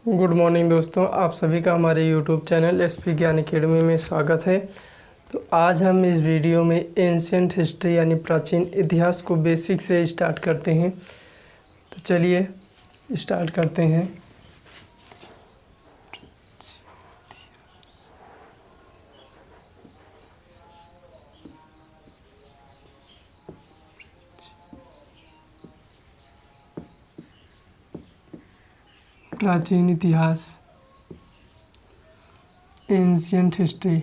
Good morning दोस्तों, आप सभी का हमारे यूट्यूब चैनल एसपी ज्ञान अकेडमी में स्वागत है। तो आज हम इस वीडियो में एंशिएंट हिस्ट्री यानी प्राचीन इतिहास को बेसिक से स्टार्ट करते हैं। तो चलिए स्टार्ट करते हैं। प्राचीन इतिहास, एंशिएंट हिस्ट्री।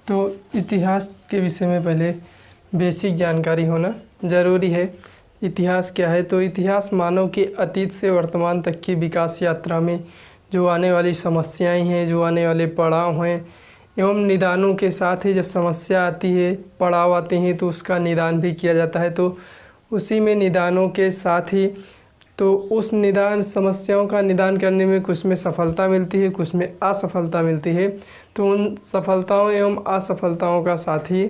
तो इतिहास के विषय में पहले बेसिक जानकारी होना ज़रूरी है। इतिहास क्या है? तो इतिहास मानव के अतीत से वर्तमान तक की विकास यात्रा में जो आने वाली समस्याएं हैं, जो आने वाले पड़ाव हैं एवं निदानों के साथ ही जब समस्या आती है, पड़ाव आते हैं तो उसका निदान भी किया जाता है। तो उसी में निदानों के साथ ही तो उस निदान समस्याओं का निदान करने में कुछ में सफलता मिलती है, कुछ में असफलता मिलती है। तो उन सफलताओं एवं असफलताओं का साथ ही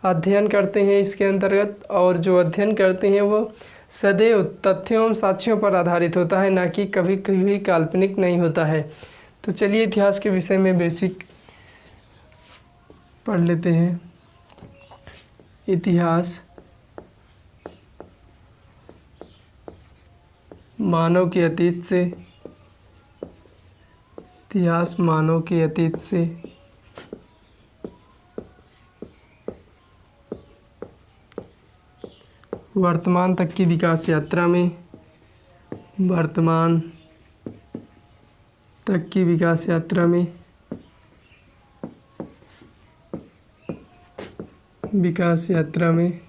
अध्ययन करते हैं इसके अंतर्गत, और जो अध्ययन करते हैं वो सदैव तथ्यों एवं साक्ष्यों पर आधारित होता है, ना कि कभी कभी काल्पनिक नहीं होता है। तो चलिए इतिहास के विषय में बेसिक पढ़ लेते हैं। इतिहास मानव के अतीत से, इतिहास मानव के अतीत से वर्तमान तक की विकास यात्रा में, वर्तमान तक की विकास यात्रा में विकास यात्रा में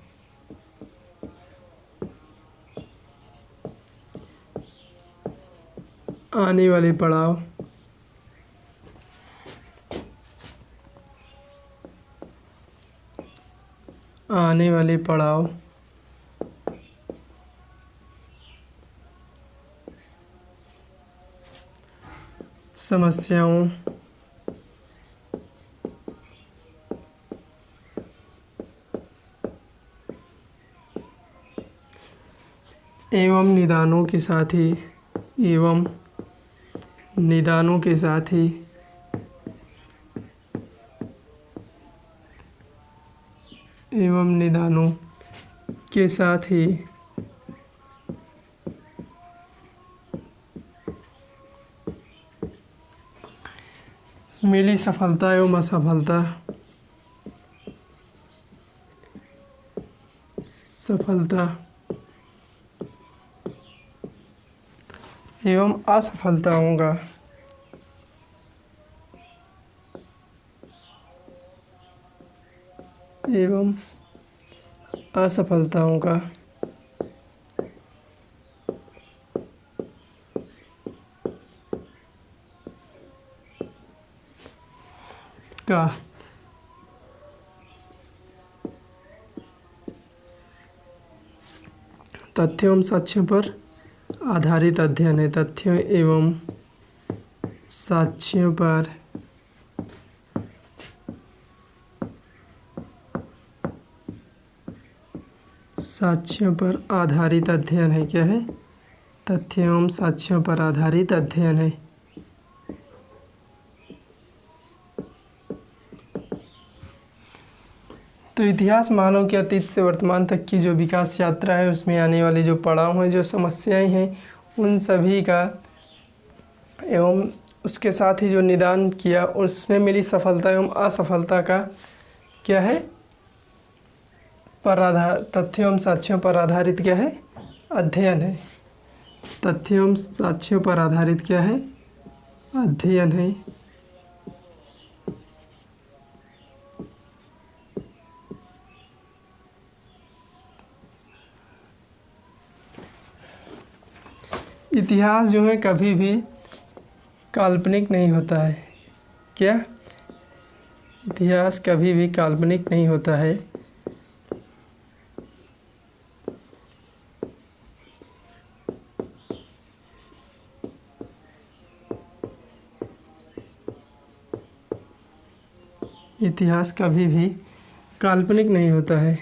आने वाले पड़ाव, आने वाले पड़ाव समस्याओं एवं निदानों के साथ ही एवं निदानों के साथ ही एवं निदानों के साथ ही मिली सफलता एवं असफलता, सफलता एवं असफलताओं का एवं असफलताओं का तथ्यों एवं साक्ष्यों पर आधारित अध्ययन है। तथ्यों एवं साक्ष्यों पर आधारित अध्ययन है। क्या है? तथ्यों एवं साक्ष्यों पर आधारित अध्ययन है। तो इतिहास मानव के अतीत से वर्तमान तक की जो विकास यात्रा है उसमें आने वाले जो पड़ाव हैं, जो समस्याएं हैं, उन सभी का एवं उसके साथ ही जो निदान किया उसमें मिली सफलता एवं असफलता का क्या है? तथ्यों एवं साक्ष्यों पर आधारित क्या है? अध्ययन है। तथ्यों एवं साक्ष्यों पर आधारित क्या है? अध्ययन है। इतिहास जो है कभी भी काल्पनिक नहीं होता है। क्या? इतिहास कभी भी काल्पनिक नहीं होता है। इतिहास कभी भी काल्पनिक नहीं होता है।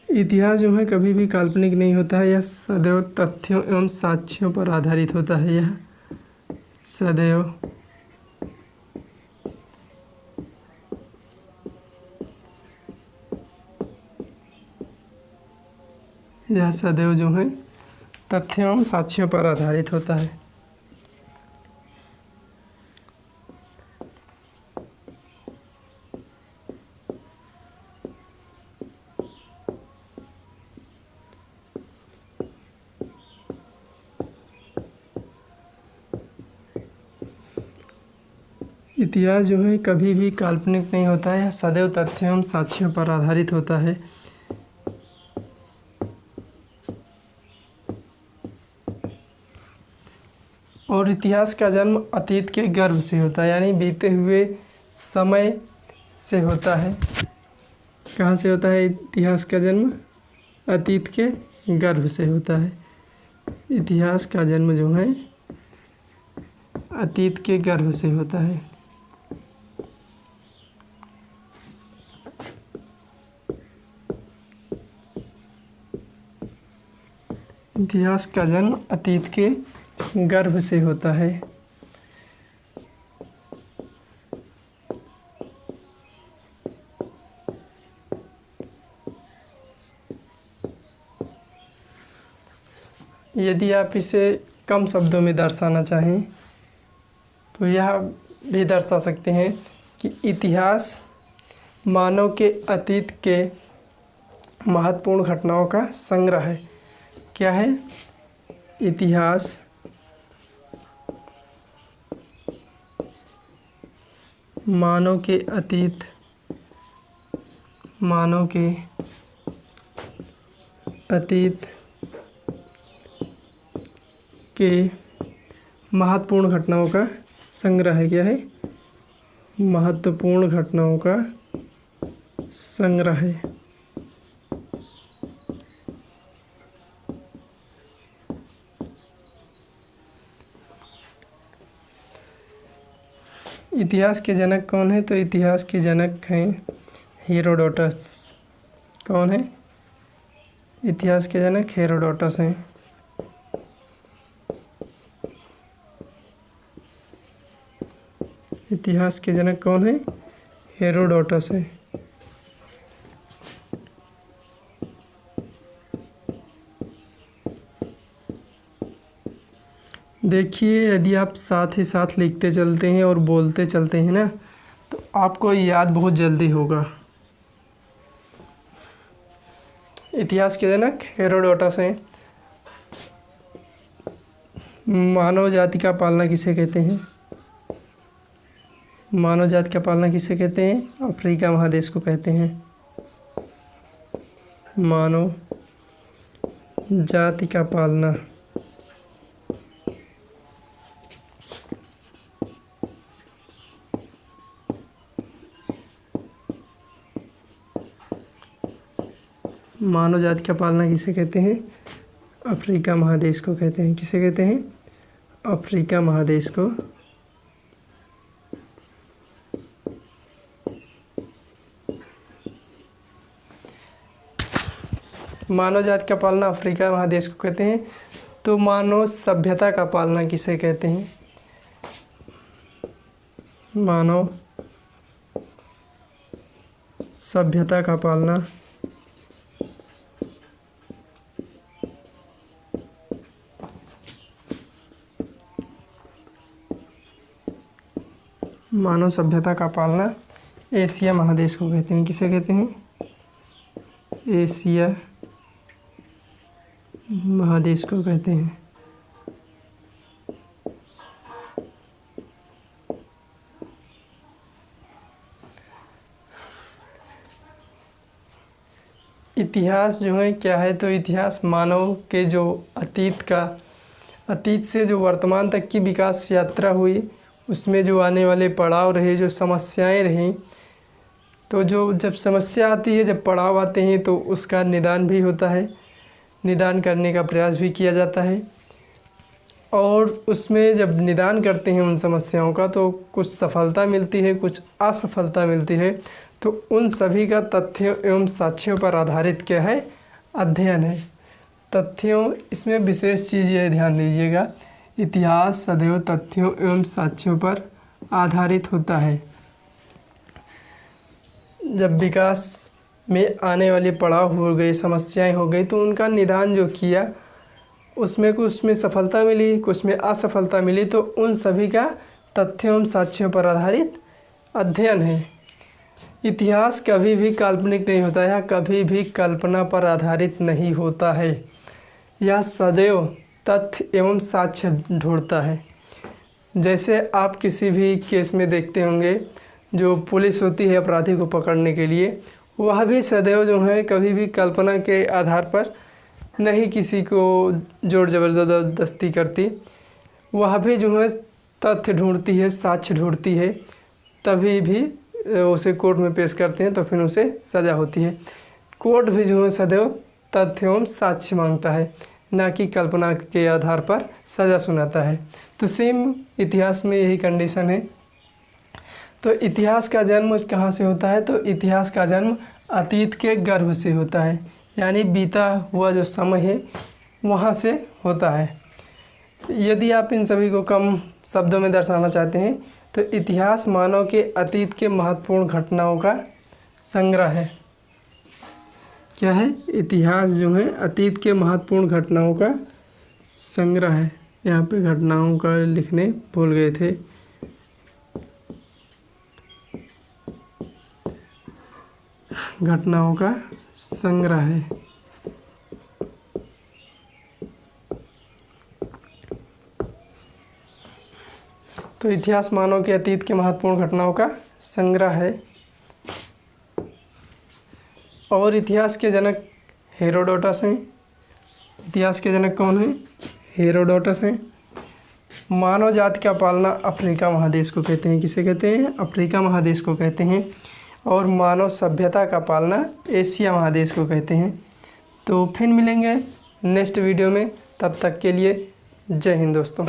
इतिहास जो है कभी भी काल्पनिक नहीं होता है, यह सदैव तथ्यों एवं साक्ष्यों पर आधारित होता है। यह सदैव जो है तथ्यों एवं साक्ष्यों पर आधारित होता है। इतिहास जो है कभी भी काल्पनिक नहीं होता है, यह सदैव तथ्यों एवं साक्ष्यों पर आधारित होता है। और इतिहास का जन्म अतीत के गर्भ से होता है, यानी बीते हुए समय से होता है। कहाँ से होता है इतिहास का जन्म? अतीत के गर्भ से होता है। इतिहास का जन्म जो है अतीत के गर्भ से होता है। इतिहास का जन्म अतीत के गर्भ से होता है। यदि आप इसे कम शब्दों में दर्शाना चाहें तो यह भी दर्शा सकते हैं कि इतिहास मानव के अतीत के महत्वपूर्ण घटनाओं का संग्रह है। क्या है? इतिहास मानव के अतीत के महत्वपूर्ण घटनाओं का संग्रह है। क्या है? महत्वपूर्ण घटनाओं का संग्रह है। इतिहास के जनक कौन है? तो इतिहास के जनक हैं हेरोडोटस। कौन है? इतिहास के जनक हेरोडोटस हैं। इतिहास के जनक कौन है? हेरोडोटस है। देखिए, यदि आप साथ ही साथ लिखते चलते हैं और बोलते चलते हैं ना, तो आपको याद बहुत जल्दी होगा। इतिहास के जनक हेरोडोटस हैं। मानव जाति का पालना किसे कहते हैं? मानव जाति का पालना किसे कहते हैं? अफ्रीका महादेश को कहते हैं। मानव जाति का पालना मानव जाति का पालना किसे कहते हैं? अफ्रीका महादेश को कहते हैं। किसे कहते हैं? अफ्रीका महादेश को। मानव जाति का पालना अफ्रीका महादेश को कहते हैं। तो मानव सभ्यता का पालना किसे कहते हैं? मानव सभ्यता का पालना मानव सभ्यता का पालना एशिया महादेश को कहते हैं। किसे कहते हैं? एशिया महादेश को कहते हैं। इतिहास जो है क्या है? तो इतिहास मानव के जो अतीत से जो वर्तमान तक की विकास यात्रा हुई, उसमें जो आने वाले पड़ाव रहे, जो समस्याएं रहीं, तो जो जब समस्या आती है, जब पड़ाव आते हैं, तो उसका निदान भी होता है। निदान करने का प्रयास भी किया जाता है। और उसमें जब निदान करते हैं उन समस्याओं का तो कुछ सफलता मिलती है, कुछ असफलता मिलती है। तो उन सभी का तथ्यों एवं साक्ष्यों पर आधारित क्या है, अध्ययन है। तथ्यों, इसमें विशेष चीज़ ये ध्यान दीजिएगा, इतिहास सदैव तथ्यों एवं साक्ष्यों पर आधारित होता है। जब विकास में आने वाले पड़ाव हो गए, समस्याएं हो गई, तो उनका निदान जो किया उसमें कुछ में सफलता मिली, कुछ में असफलता मिली, तो उन सभी का तथ्यों एवं साक्ष्यों पर आधारित अध्ययन है। इतिहास कभी भी काल्पनिक नहीं होता है, कभी भी कल्पना पर आधारित नहीं होता है। यह सदैव तथ्य एवं साक्ष्य ढूंढता है। जैसे आप किसी भी केस में देखते होंगे, जो पुलिस होती है अपराधी को पकड़ने के लिए, वह भी सदैव जो है कभी भी कल्पना के आधार पर नहीं किसी को जोर ज़बरदस्ती करती, वह भी जो है तथ्य ढूंढती है, साक्ष्य ढूंढती है, तभी भी उसे कोर्ट में पेश करते हैं तो फिर उसे सज़ा होती है। कोर्ट भी जो है सदैव तथ्य एवं साक्ष्य मांगता है, ना कि कल्पना के आधार पर सज़ा सुनाता है। तो सेम इतिहास में यही कंडीशन है। तो इतिहास का जन्म कहाँ से होता है, तो इतिहास का जन्म अतीत के गर्भ से होता है, यानी बीता हुआ जो समय है वहाँ से होता है। यदि आप इन सभी को कम शब्दों में दर्शाना चाहते हैं तो इतिहास मानव के अतीत के महत्वपूर्ण घटनाओं का संग्रह है। क्या है, इतिहास जो है अतीत के महत्वपूर्ण घटनाओं का संग्रह है। यहाँ पे घटनाओं का लिखने भूल गए थे। घटनाओं का संग्रह है। तो इतिहास मानव के अतीत के महत्वपूर्ण घटनाओं का संग्रह है। और इतिहास के जनक हेरोडोटस हैं। इतिहास के जनक कौन हैं, हेरोडोटस हैं। मानव जाति का पालना अफ्रीका महादेश को कहते हैं। किसे कहते हैं, अफ्रीका महादेश को कहते हैं। और मानव सभ्यता का पालना एशिया महादेश को कहते हैं। तो फिर मिलेंगे नेक्स्ट वीडियो में, तब तक के लिए जय हिंद दोस्तों।